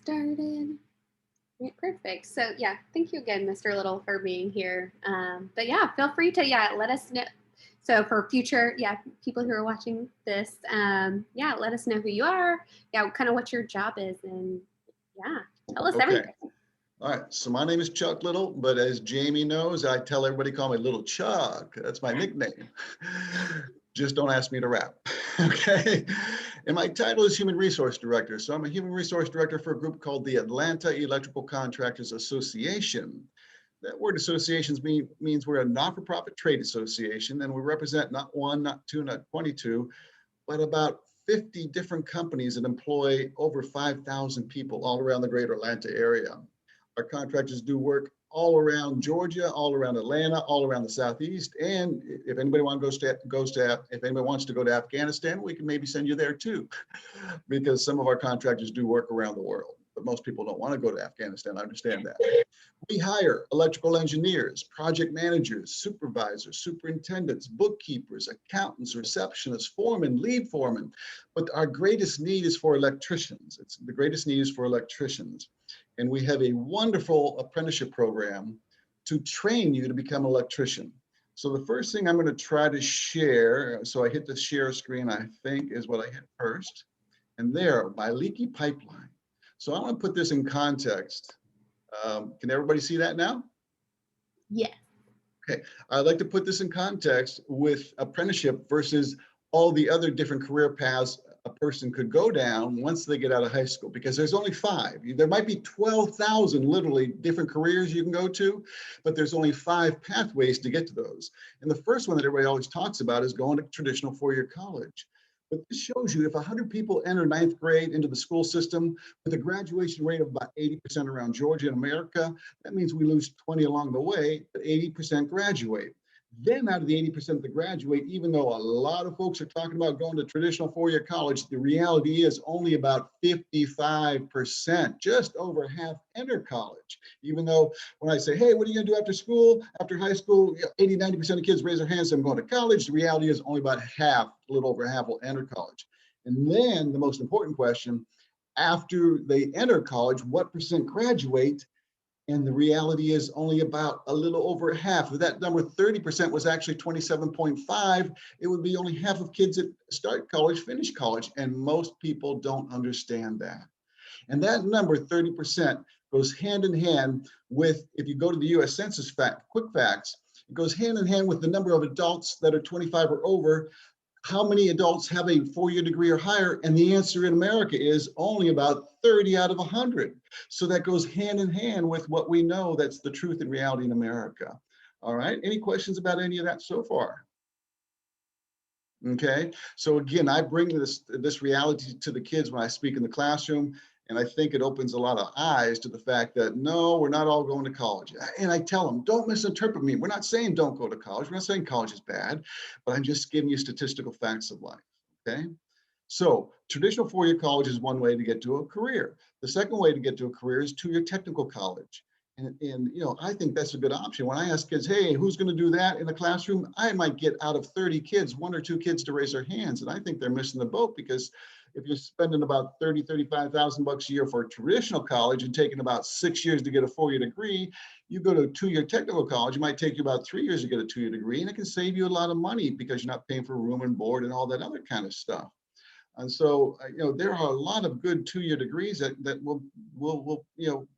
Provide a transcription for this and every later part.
Started. Right, perfect. So yeah, thank you again, Mr. Little, for being here. But yeah, feel free to let us know. So for future people who are watching this, let us know who you are. Yeah, kind of what your job is, and yeah, tell us Okay. everything. All right. So my name is Chuck Little, but as Jamie knows, I tell everybody call me Little Chuck. That's my nickname. Just don't ask me to rap. Okay. And my title is Human Resource Director. So I'm a Human Resource Director for a group called the Atlanta Electrical Contractors Association. That word associations means we're a not-for-profit trade association, and we represent not one, not two, not 22, but about 50 different companies that employ over 5,000 people all around the greater Atlanta area. Our contractors do work all around Georgia, all around Atlanta, all around the Southeast. And if anybody wants to go to Afghanistan, we can maybe send you there too, because some of our contractors do work around the world. But most people don't want to go to Afghanistan. I understand that. We hire electrical engineers, project managers, supervisors, superintendents, bookkeepers, accountants, receptionists, foremen, lead foremen. But our greatest need is for electricians. The greatest need is for electricians. And we have a wonderful apprenticeship program to train you to become an electrician. So the first thing I'm going to try to share, so I hit the share screen, I think is what I hit first. And there, my leaky pipeline. So I want to put this in context. Can everybody see that now? Yes. Okay, I'd like to put this in context with apprenticeship versus all the other different career paths a person could go down once they get out of high school, because there's only 5. There might be 12,000 literally different careers you can go to, but there's only 5 pathways to get to those. And the first one that everybody always talks about is going to traditional four-year college. But this shows you if 100 people enter 9th grade into the school system with a graduation rate of about 80% around Georgia and America, that means we lose 20 along the way, but 80% graduate. Then out of the 80% that graduate, even though a lot of folks are talking about going to traditional four-year college, the reality is only about 55%, just over half enter college. Even though when I say, hey, what are you gonna do after school, after high school, 80, 90% of kids raise their hands, I'm going to college. The reality is only about half, a little over half will enter college. And then the most important question, after they enter college, what percent graduate? And the reality is only about a little over half. If that number 30% was actually 27.5, it would be only half of kids that start college finish college. And most people don't understand that. And that number, 30%, goes hand in hand with, if you go to the US Census quick facts, it goes hand in hand with the number of adults that are 25 or over. How many adults have a four-year degree or higher? And the answer in America is only about 30 out of 100. So that goes hand in hand with what we know that's the truth and reality in America. All right, any questions about any of that so far? Okay, so again, I bring this reality to the kids when I speak in the classroom, and I think it opens a lot of eyes to the fact that no, we're not all going to college. And I tell them, don't misinterpret me. We're not saying don't go to college. We're not saying college is bad, but I'm just giving you statistical facts of life. Okay. So traditional four-year college is one way to get to a career. The second way to get to a career is two-year technical college. And I think that's a good option. When I ask kids, hey, who's going to do that in the classroom? I might get out of 30 kids, 1 or 2 kids to raise their hands. And I think they're missing the boat, because if you're spending about 30, 35,000 bucks a year for a traditional college and taking about 6 years to get a four-year degree, you go to a two-year technical college, it might take you about 3 years to get a two-year degree, and it can save you a lot of money because you're not paying for room and board and all that other kind of stuff. And so, there are a lot of good two-year degrees that will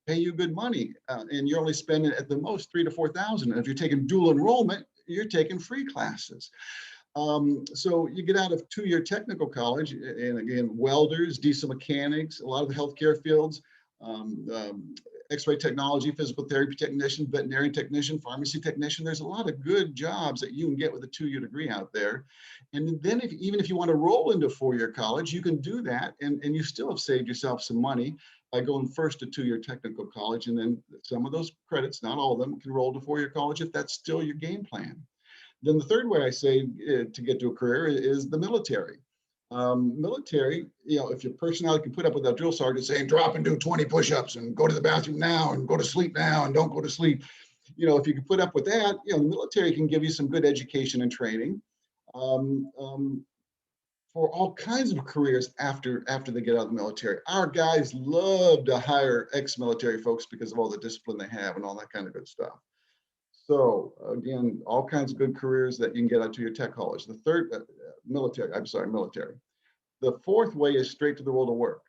pay you good money, and you're only spending at the most 3,000 to 4,000. And if you're taking dual enrollment, you're taking free classes. So you get out of two-year technical college, and again, welders, diesel mechanics, a lot of the healthcare fields, X-ray technology, physical therapy technician, veterinary technician, pharmacy technician. There's a lot of good jobs that you can get with a two-year degree out there. And then even if you want to roll into four-year college, you can do that, and you still have saved yourself some money by going first to two-year technical college. And then some of those credits, not all of them, can roll to four-year college if that's still your game plan. Then the third way I say to get to a career is the military. Military, if your personality can put up with that drill sergeant saying, drop and do 20 push-ups and go to the bathroom now and go to sleep now and don't go to sleep. If you can put up with that, the military can give you some good education and training. for all kinds of careers after they get out of the military. Our guys love to hire ex-military folks because of all the discipline they have and all that kind of good stuff. So again, all kinds of good careers that you can get out to your tech college. The third, military. The fourth way is straight to the world of work.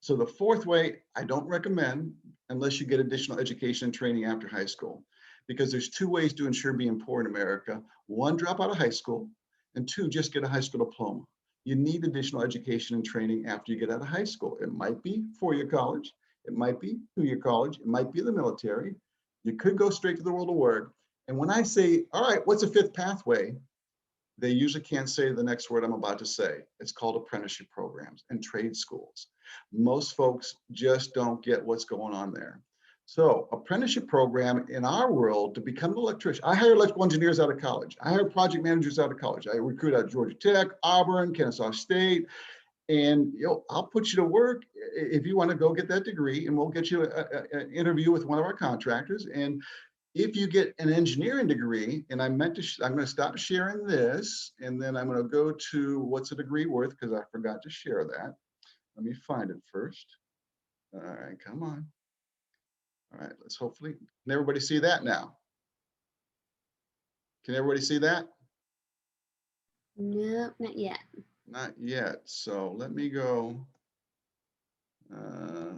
So the fourth way, I don't recommend unless you get additional education and training after high school, because there's two ways to ensure being poor in America. One, drop out of high school, and two, just get a high school diploma. You need additional education and training after you get out of high school. It might be 4-year college, it might be 2-year college, it might be the military. You could go straight to the world of work. And when I say, all right, what's a fifth pathway? They usually can't say the next word I'm about to say. It's called apprenticeship programs and trade schools. Most folks just don't get what's going on there. So apprenticeship program in our world to become an electrician. I hire electrical engineers out of college. I hire project managers out of college. I recruit out of Georgia Tech, Auburn, Kennesaw State, and I'll put you to work if you want to go get that degree, and we'll get you an interview with one of our contractors. And if you get an engineering degree, and I'm going to stop sharing this, and then I'm going to go to what's a degree worth, because I forgot to share that. Let me find it first. All right, come on. All right, let's hopefully, can everybody see that now? Can everybody see that? Nope, not yet. Not yet. So let me go. I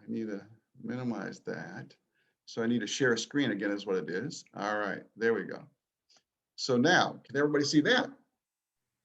need to minimize that. So I need to share a screen again is what it is. All right, there we go. So now, can everybody see that?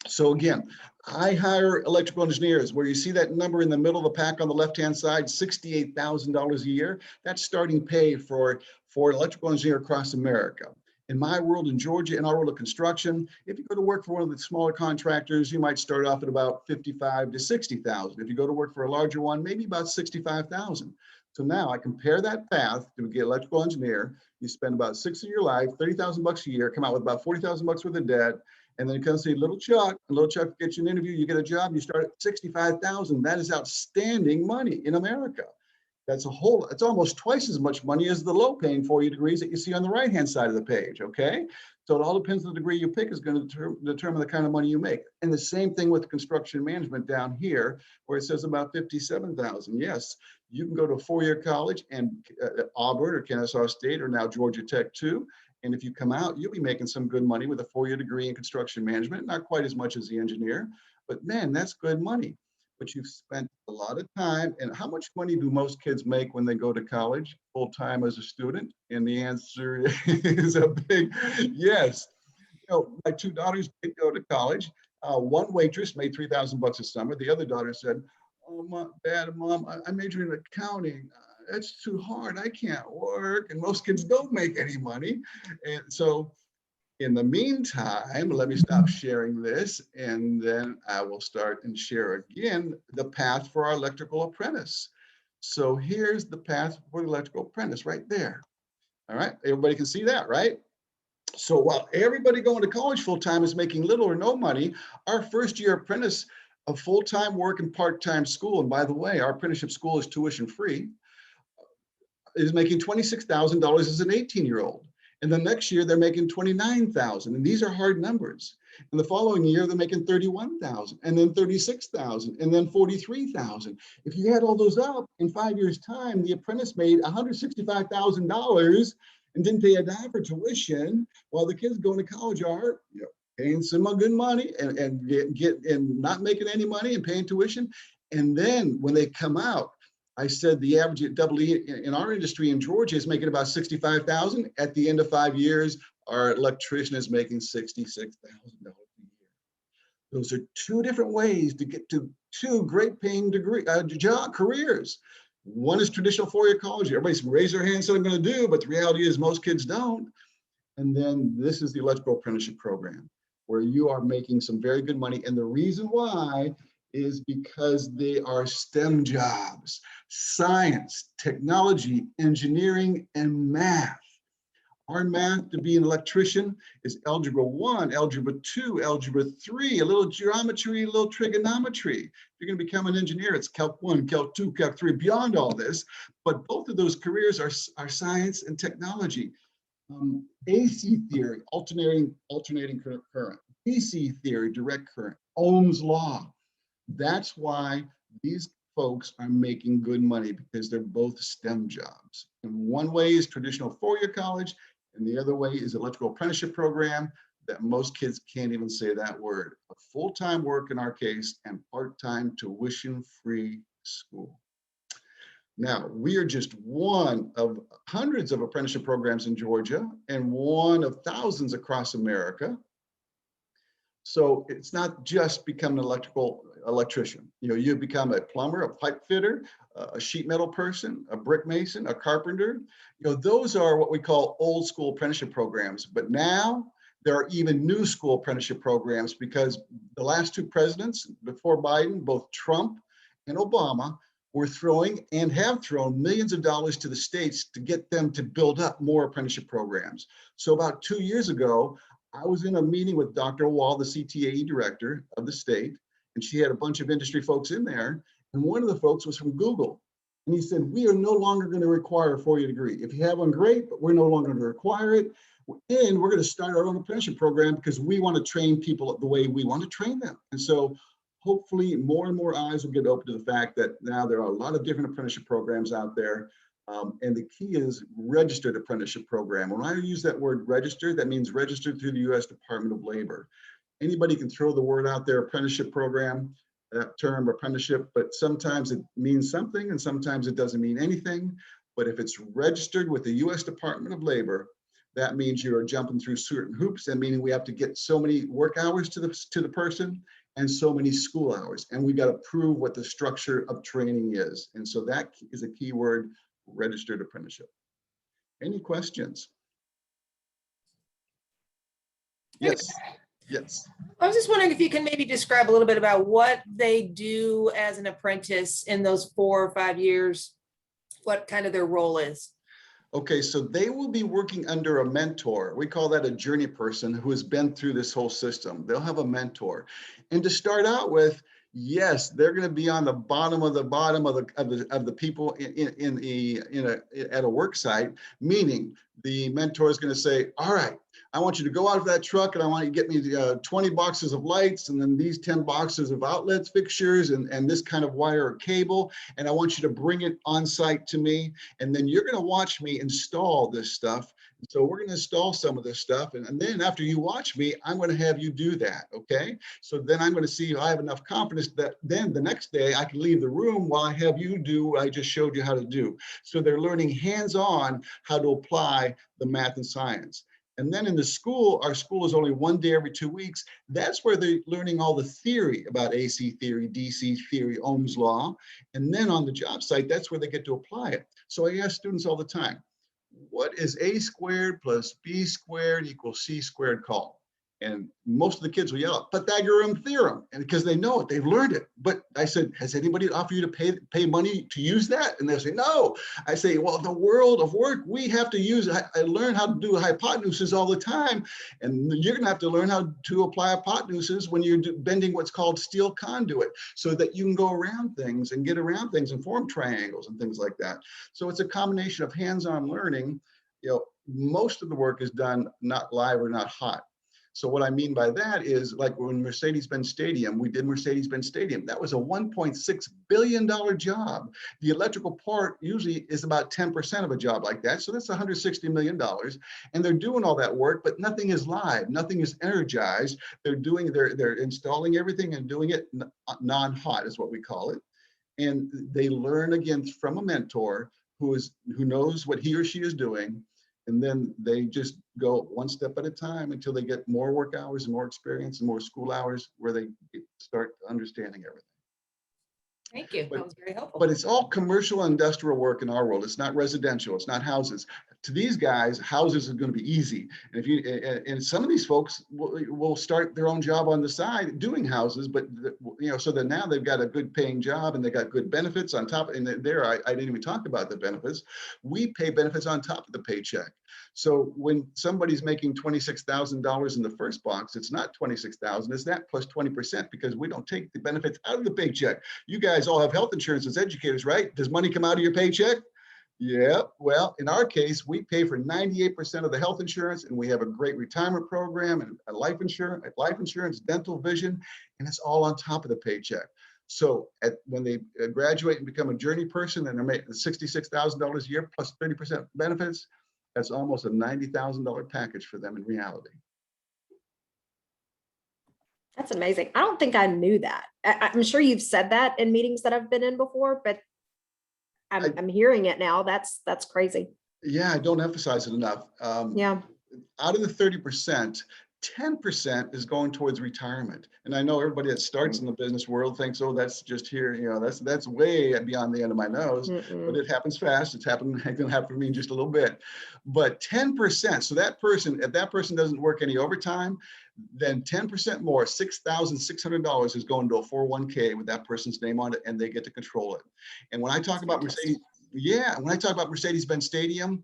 So again, I hire electrical engineers. Where you see that number in the middle of the pack on the left-hand side, $68,000 a year. That's starting pay for an electrical engineer across America. In my world in Georgia, in our world of construction, if you go to work for one of the smaller contractors, you might start off at about 55 to 60,000. If you go to work for a larger one, maybe about 65,000. So now I compare that path to get electrical engineer. You spend about 6 of your life, 30,000 bucks a year, come out with about 40,000 bucks worth of debt. And then you come see little Chuck, and little Chuck gets you an interview, you get a job, you start at 65,000. That is outstanding money in America. It's almost twice as much money as the low paying 4-year degrees that you see on the right-hand side of the page, okay? So it all depends on the degree you pick is going to determine the kind of money you make. And the same thing with construction management down here, where it says about 57,000. Yes, you can go to a 4-year college and Auburn or Kennesaw State or now Georgia Tech too. And if you come out, you'll be making some good money with a 4-year degree in construction management, not quite as much as the engineer, but man, that's good money. But you've spent a lot of time. And how much money do most kids make when they go to college full time as a student? And the answer is a big yes. My 2 daughters did go to college. One waitress made 3,000 bucks a summer. The other daughter said, "Oh, Dad, Mom, I major in accounting. That's too hard. I can't work." And most kids don't make any money. And so in the meantime, let me stop sharing this, and then I will start and share again the path for our electrical apprentice. So here's the path for the electrical apprentice right there. All right, everybody can see that, right? So while everybody going to college full-time is making little or no money, our first-year apprentice of full-time work and part-time school, and by the way, our apprenticeship school is tuition free, is making $26,000 as an 18-year-old. And the next year they're making 29,000. And these are hard numbers. And the following year they're making 31,000, and then 36,000, and then 43,000. If you add all those up in 5 years' time, the apprentice made $165,000 and didn't pay a dime for tuition, while the kids going to college are paying some good money and not making any money and paying tuition. And then when they come out, I said the average double E in our industry in Georgia is making about 65,000. At the end of 5 years, our electrician is making $66,000 a year. Those are 2 different ways to get to 2 great paying job careers. One is traditional 4-year college. Everybody's raise their hand and say I'm going to do, but the reality is most kids don't. And then this is the electrical apprenticeship program, where you are making some very good money. And the reason why is because they are STEM jobs: science, technology, engineering, and math. Our math to be an electrician is algebra 1, algebra 2, algebra 3, a little geometry, a little trigonometry. If you're going to become an engineer, it's Calc 1, Calc 2, Calc 3, beyond all this. But both of those careers are science and technology. AC theory, alternating current. DC theory, direct current. Ohm's law. That's why these folks are making good money, because they're both STEM jobs. And one way is traditional four-year college, and the other way is electrical apprenticeship program that most kids can't even say that word. A full-time work in our case, and part-time tuition-free school. Now, we are just one of hundreds of apprenticeship programs in Georgia and one of thousands across America. So it's not just becoming an electrician. You know, you become a plumber, a pipe fitter, a sheet metal person, a brick mason, a carpenter. You know, those are what we call old school apprenticeship programs. But now there are even new school apprenticeship programs, because the last two presidents before Biden, both Trump and Obama, were throwing and have thrown millions of dollars to the states to get them to build up more apprenticeship programs. So about 2 years ago, I was in a meeting with Dr. Wall, the CTAE director of the state, and she had a bunch of industry folks in there. And one of the folks was from Google. And he said, we are no longer going to require a four-year degree. If you have one, great, but we're no longer going to require it. And we're going to start our own apprenticeship program, because we want to train people the way we want to train them. And so hopefully more and more eyes will get open to the fact that now there are a lot of different apprenticeship programs out there. And the key is registered apprenticeship program. When I use that word registered, that means registered through the U.S. Department of Labor. Anybody can throw the word out there, apprenticeship program, that term apprenticeship, but sometimes it means something and sometimes it doesn't mean anything. But if it's registered with the U.S. Department of Labor, that means you're jumping through certain hoops, and meaning we have to get so many work hours to the person and so many school hours. And we got to prove what the structure of training is. And so that is a key word, registered apprenticeship. Any questions? Yes, yes. I was just wondering if you can maybe describe a little bit about what they do as an apprentice in those 4 or 5 years, what kind of their role is. Okay, so they will be working under a mentor. We call that a journey person who has been through this whole system. They'll have a mentor. And to start out with, yes, they're going to be on the bottom of the people at a work site, meaning the mentor is going to say, all right, I want you to go out of that truck and I want you to get me 20 boxes of lights, and then these 10 boxes of outlets, fixtures, and this kind of wire or cable. And I want you to bring it on site to me. And then you're going to watch me install this stuff. So we're going to install some of this stuff. And then after you watch me, I'm going to have you do that. Okay. So then I'm going to see if I have enough confidence that then the next day I can leave the room while I have you do what I just showed you how to do. So they're learning hands-on how to apply the math and science. And then in the school, our school is only 1 day every 2 weeks. That's where they're learning all the theory about AC theory, DC theory, Ohm's law. And then on the job site, that's where they get to apply it. So I ask students all the time, what is A squared plus B squared equals C squared called? And most of the kids will yell out, Pythagorean theorem, and because they know it, they've learned it. But I said, has anybody offered you to pay money to use that? And they'll say, no. I say, well, the world of work, we have to use, I learn how to do hypotenuses all the time. And you're gonna have to learn how to apply hypotenuses when you're bending what's called steel conduit, so that you can go around things and get around things and form triangles and things like that. So it's a combination of hands-on learning. You know, most of the work is done not live or not hot. So what I mean by that is, like when Mercedes-Benz Stadium, we did Mercedes-Benz Stadium. That was a $1.6 billion job. The electrical part usually is about 10% of a job like that. So that's $160 million. And they're doing all that work, but nothing is live, nothing is energized. They're installing everything and doing it non-hot is what we call it. And they learn again from a mentor who knows what he or she is doing. And then they just go one step at a time until they get more work hours and more experience and more school hours where they start understanding everything. Thank you. That was very helpful. But it's all commercial and industrial work in our world. It's not residential. It's not houses. To these guys, houses are going to be easy. And some of these folks will start their own job on the side doing houses, but so that now they've got a good paying job and they got good benefits on top. And there, I didn't even talk about the benefits. We pay benefits on top of the paycheck. So when somebody's making $26,000 in the first box, it's not $26,000, it's that plus 20%, because we don't take the benefits out of the paycheck. You guys all have health insurance as educators, right? Does money come out of your paycheck? Yeah, well, in our case, we pay for 98% of the health insurance, and we have a great retirement program and a life insurance, dental, vision, and it's all on top of the paycheck. So when they graduate and become a journey person and they're making $66,000 a year plus 30% benefits, that's almost a $90,000 package for them in reality. That's amazing. I don't think I knew that. I'm sure you've said that in meetings that I've been in before, but I'm hearing it now. That's crazy. Yeah, I don't emphasize it enough. Yeah. Out of the 30%, 10% is going towards retirement. And I know everybody that starts in the business world thinks, oh, that's just here, that's way beyond the end of my nose, but it happens fast. It's going to happen for me in just a little bit. But 10%, so if that person doesn't work any overtime, then 10% more, $6,600 is going to a 401k with that person's name on it, and they get to control it. And when I talk about Mercedes, when I talk about Mercedes-Benz Stadium,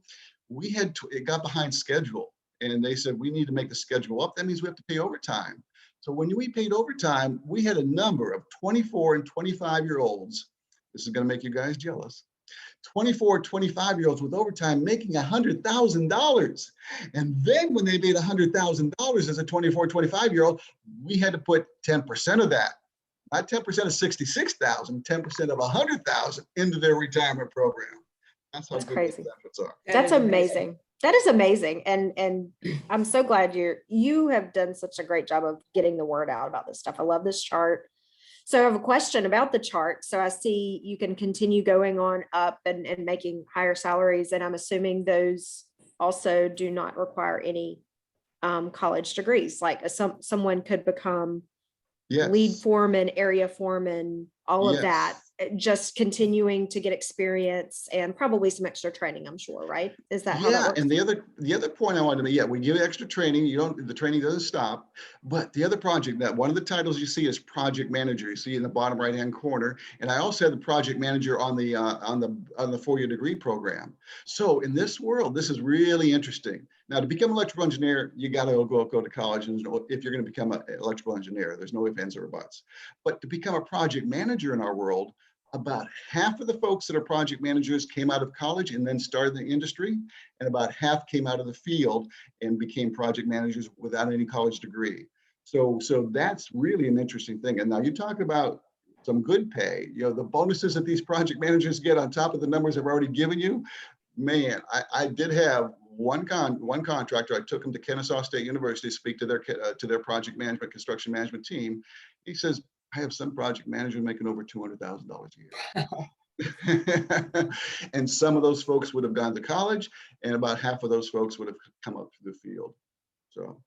it got behind schedule. And they said, we need to make the schedule up. That means we have to pay overtime. So when we paid overtime, we had a number of 24 and 25-year-olds. This is going to make you guys jealous. 24, 25-year-olds with overtime making $100,000. And then when they made $100,000 as a 24, 25-year-old, we had to put 10% of that, not 10% of 66,000, 10% of 100,000 into their retirement program. That's how good crazy. the benefits are. That's amazing. That is amazing. And I'm so glad you have done such a great job of getting the word out about this stuff. I love this chart. So I have a question about the chart. So I see you can continue going on up and making higher salaries. And I'm assuming those also do not require any college degrees. Like someone could become lead foreman, area foreman, all of that, just continuing to get experience and probably some extra training, I'm sure, right? Is that how that works? And the other point I wanted to make, we give extra training. The training doesn't stop. But the other project, that one of the titles you see is project manager. You see in the bottom right-hand corner. And I also have the project manager on the 4-year degree program. So in this world, this is really interesting. Now, to become an electrical engineer, you got to go to college. And if you're going to become an electrical engineer, there's no ifs, ands, or buts. But to become a project manager in our world, about half of the folks that are project managers came out of college and then started in the industry, and about half came out of the field and became project managers without any college degree. So that's really an interesting thing. And now you talk about some good pay, the bonuses that these project managers get on top of the numbers I've already given you. Man, I did have one contractor. I took him to Kennesaw State University to speak to their project management, construction management team. He says, I have some project managers making over $200,000 a year. And some of those folks would have gone to college, and about half of those folks would have come up through the field. So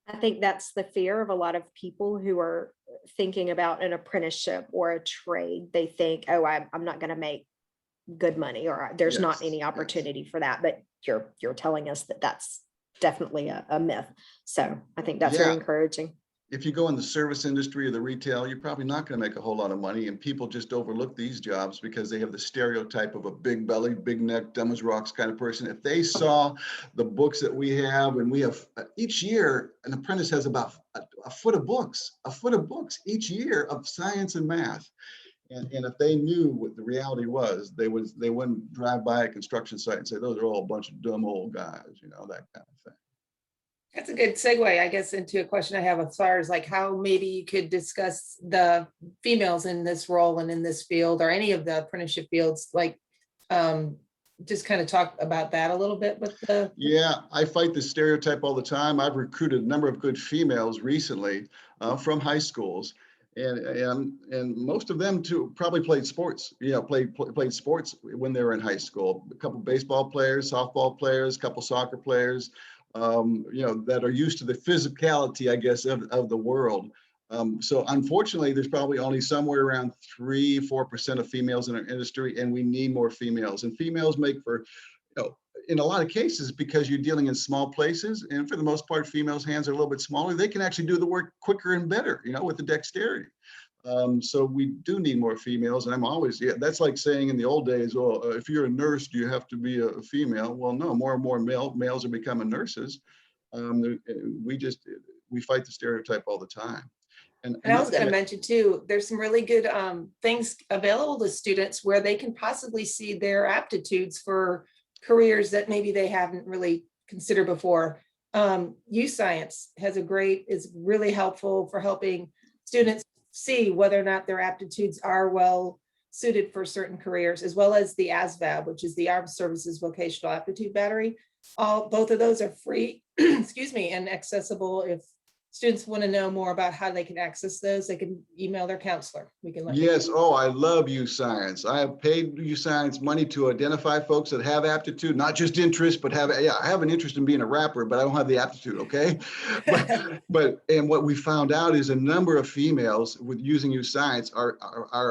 I think that's the fear of a lot of people who are thinking about an apprenticeship or a trade. They think, oh, I'm not going to make good money, or there's not any opportunity for that. But you're telling us that that's definitely a myth. So I think that's very encouraging. If you go in the service industry or the retail, you're probably not going to make a whole lot of money, and people just overlook these jobs because they have the stereotype of a big belly, big neck, dumb as rocks kind of person. If they saw the books that we have, and we have each year, an apprentice has about a foot of books each year of science and math. And if they knew what the reality was, they wouldn't drive by a construction site and say, those are all a bunch of dumb old guys, that kind of thing. That's a good segue, I guess, into a question I have as far as like how maybe you could discuss the females in this role and in this field, or any of the apprenticeship fields, like just kind of talk about that a little bit with the. Yeah, I fight this stereotype all the time. I've recruited a number of good females recently from high schools. And most of them too probably played sports, played sports when they were in high school. A couple baseball players, softball players, a couple soccer players, that are used to the physicality, I guess, of the world. So unfortunately, there's probably only somewhere around 3-4% of females in our industry, and we need more females. And females make for, in a lot of cases, because you're dealing in small places, and for the most part, females' hands are a little bit smaller, they can actually do the work quicker and better, with the dexterity. So we do need more females, and I'm always, that's like saying in the old days, well, if you're a nurse, do you have to be a female? Well, no, more and more males are becoming nurses. We fight the stereotype all the time. And And I was another going to thing, mention too, there's some really good things available to students where they can possibly see their aptitudes for careers that maybe they haven't really considered before. Youth Science is really helpful for helping students see whether or not their aptitudes are well suited for certain careers, as well as the ASVAB, which is the Armed Services Vocational Aptitude Battery. Both of those are free, excuse me, and accessible. If students want to know more about how they can access those, they can email their counselor. We can let you. yes, oh, I love youth science. I have paid youth science money to identify folks that have aptitude, not just interest, but I have an interest in being a rapper, but I don't have the aptitude, okay? And what we found out is a number of females with using youth science are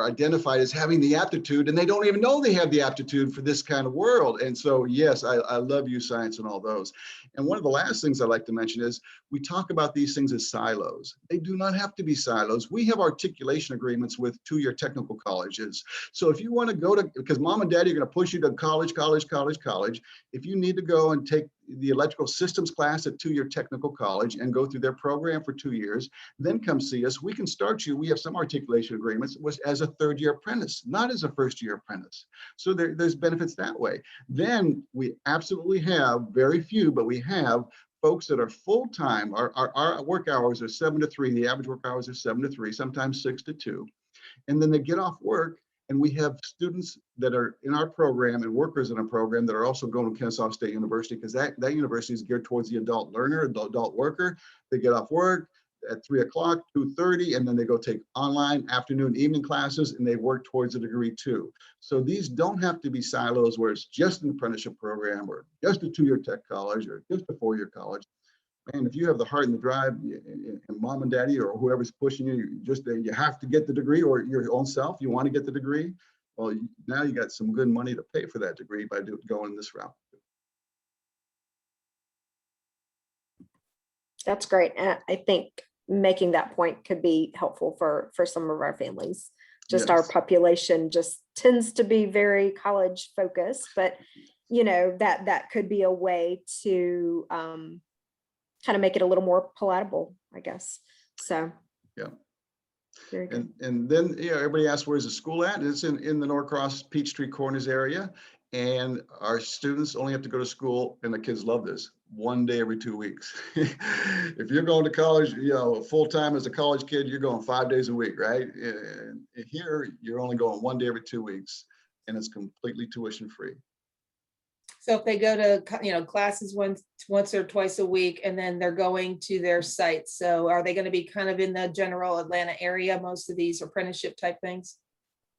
identified as having the aptitude, and they don't even know they have the aptitude for this kind of world. And so, yes, I love youth science and all those. And one of the last things I'd like to mention is we talk about these things as silos. They do not have to be silos. We have articulation agreements with two-year technical colleges. So if you want to go to, because mom and daddy are going to push you to college, if you need to go and take the electrical systems class at two-year technical college and go through their program for 2 years, then come see us. We can start you. We have some articulation agreements as a third-year apprentice, not as a first-year apprentice. So there's benefits that way. Then we absolutely have very few, but we have folks that are full-time. Our work hours are 7 to 3. The average work hours are 7 to 3, sometimes 6 to 2. And then they get off work, and we have students that are in our program and workers in our program that are also going to Kennesaw State University, because that university is geared towards the adult learner, adult worker. They get off work at 3 o'clock, 2:30, and then they go take online, afternoon, evening classes, and they work towards a degree too. So these don't have to be silos where it's just an apprenticeship program or just a 2-year tech college or just a 4-year college. And if you have the heart and the drive, and mom and daddy or whoever's pushing you, you have to get the degree, or your own self, you want to get the degree. Well, now you got some good money to pay for that degree by going this route. That's great. And I think making that point could be helpful for some of our families. Just our Yes. population just tends to be very college focused, but that could be a way to kind of make it a little more palatable, I guess. So Yeah. very good. And then everybody asks, where's the school at? It's in the Norcross Peachtree Corners area. And our students only have to go to school, and the kids love this, 1 day every 2 weeks. If you're going to college, full-time as a college kid, you're going 5 days a week, right? And here, you're only going 1 day every 2 weeks, and it's completely tuition free. So if they go to, classes once or twice a week, and then they're going to their sites. So are they going to be kind of in the general Atlanta area, most of these apprenticeship type things?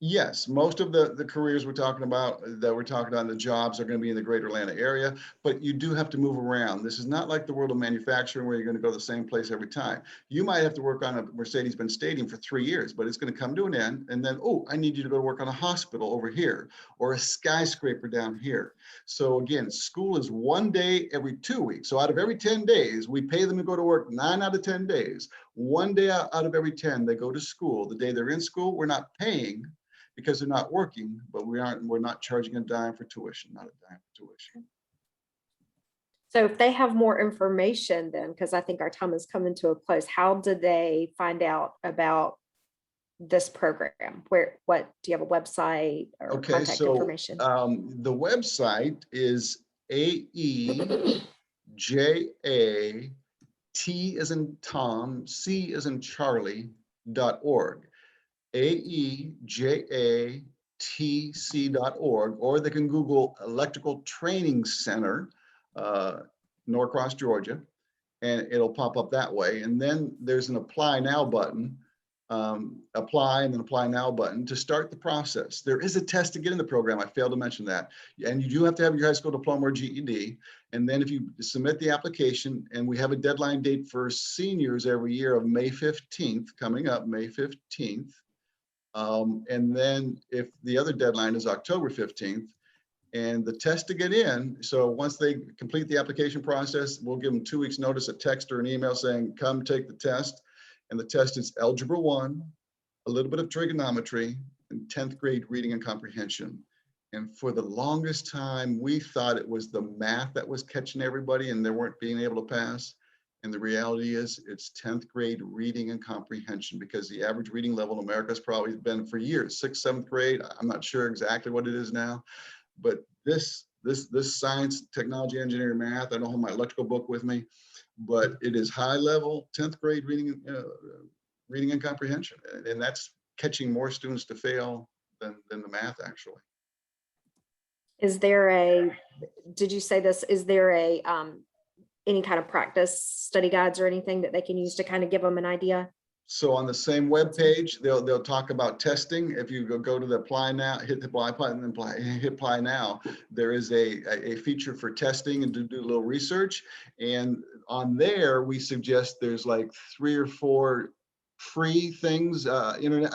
Yes, most of the careers we're talking about, the jobs are going to be in the greater Atlanta area, but you do have to move around. This is not like the world of manufacturing where you're going to go to the same place every time. You might have to work on a Mercedes-Benz Stadium for 3 years, but it's going to come to an end. And then, oh, I need you to go to work on a hospital over here or a skyscraper down here. So again, school is 1 day every 2 weeks. So out of every 10 days, we pay them to go to work 9 out of 10 days. 1 day out of every 10, they go to school. The day they're in school, we're not paying because they're not working, but we're not charging a dime for tuition, not a dime for tuition. So if they have more information then, because I think our time is coming to a close, how do they find out about this program? What do you have a website or contact information? The website is AEJA, T as in Tom, C as in Charlie.org. AEJATC.org, or they can Google Electrical Training Center, Norcross, Georgia, and it'll pop up that way. And then there's an apply now button, apply and then apply now button to start the process. There is a test to get in the program. I failed to mention that. And you do have to have your high school diploma or GED. And then if you submit the application, and we have a deadline date for seniors every year of May 15th, coming up May 15th. And then if the other deadline is October 15th, and the test to get in, so once they complete the application process, we'll give them 2 weeks notice, a text or an email saying, come take the test. And the test is Algebra 1, a little bit of trigonometry, and 10th grade reading and comprehension. And for the longest time, we thought it was the math that was catching everybody and they weren't being able to pass. And the reality is it's 10th grade reading and comprehension, because the average reading level in America has probably been for years, 6th, 7th grade. I'm not sure exactly what it is now, but this science, technology, engineering, math, I don't have my electrical book with me, but it is high level 10th grade reading and comprehension. And that's catching more students to fail than the math actually. Is there a, did you say this, is there a, any kind of practice study guides or anything that they can use to kind of give them an idea? So on the same web page, they'll talk about testing. If you go to the apply now, hit the apply button and hit apply now, there is a feature for testing and to do a little research. And on there, we suggest there's like 3 or 4 free things, internet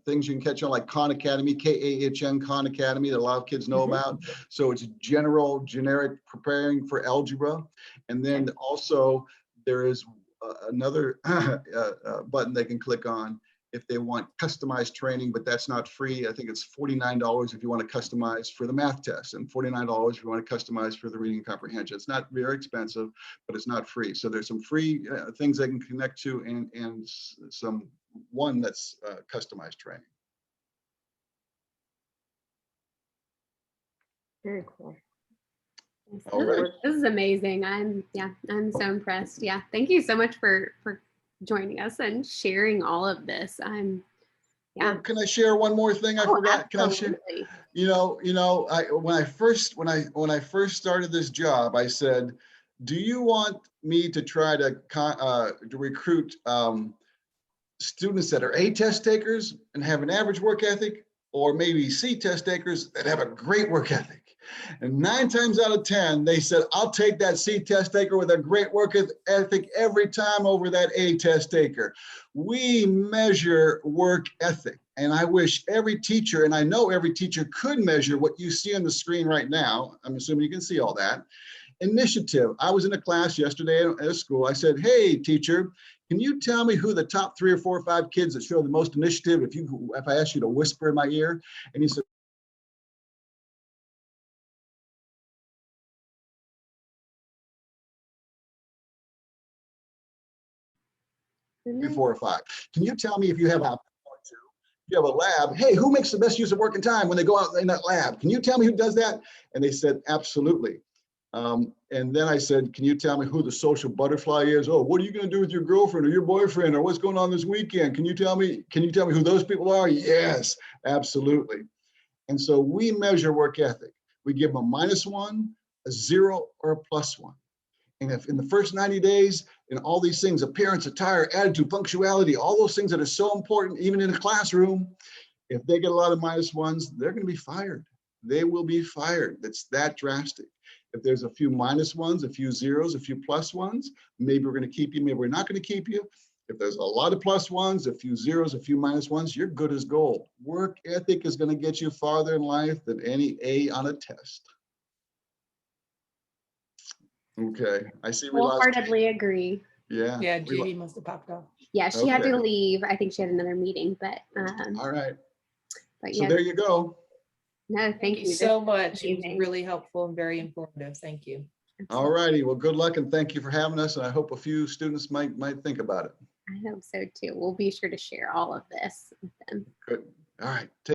things you can catch on, like Khan Academy, KAHN Khan Academy, that a lot of kids know about. So it's generic preparing for algebra. And then also there is another button they can click on if they want customized training, but that's not free. I think it's $49 if you want to customize for the math test, and $49 if you want to customize for the reading and comprehension. It's not very expensive, but it's not free. So there's some free things they can connect to, and some one that's customized training. Very cool. All right. This is amazing. I'm so impressed. Yeah. Thank you so much for joining us and sharing all of this. Well, can I share one more thing I forgot? Can I share? When I first started this job, I said, do you want me to try to recruit students that are A test takers and have an average work ethic, or maybe C test takers that have a great work ethic? And 9 times out of 10, they said, I'll take that C test taker with a great work ethic every time over that A test taker. We measure work ethic. And I wish every teacher, and I know every teacher could measure what you see on the screen right now. I'm assuming you can see all that. Initiative. I was in a class yesterday at a school. I said, hey, teacher, can you tell me who the top 3 or 4 or 5 kids that show the most initiative if I asked you to whisper in my ear? And he said, 3, 4, or 5. Can you tell me if you have a lab, hey, who makes the best use of work and time when they go out in that lab? Can you tell me who does that? And they said, absolutely. And then I said, can you tell me who the social butterfly is? Oh, what are you going to do with your girlfriend or your boyfriend, or what's going on this weekend? Can you tell me who those people are? Yes, absolutely. And so we measure work ethic. We give them a -1, a 0, or a +1. And if in the first 90 days, and all these things, appearance, attire, attitude, punctuality, all those things that are so important, even in a classroom, if they get a lot of -1s, they're going to be fired. They will be fired. It's that drastic. If there's a few -1s, a few 0s, a few +1s, maybe we're going to keep you, maybe we're not going to keep you. If there's a lot of +1s, a few 0s, a few -1s, you're good as gold. Work ethic is going to get you farther in life than any A on a test. Okay, I see we lost. Wholeheartedly agree. Yeah. Yeah, Judy must have popped off. Yeah, she had to leave. I think she had another meeting, but all right. But So yeah. there you go. No, thank you so much. It was amazing. really helpful and very informative. Thank you. All righty. Well, good luck and thank you for having us. And I hope a few students might think about it. I hope so too. We'll be sure to share all of this with them. Good. All right.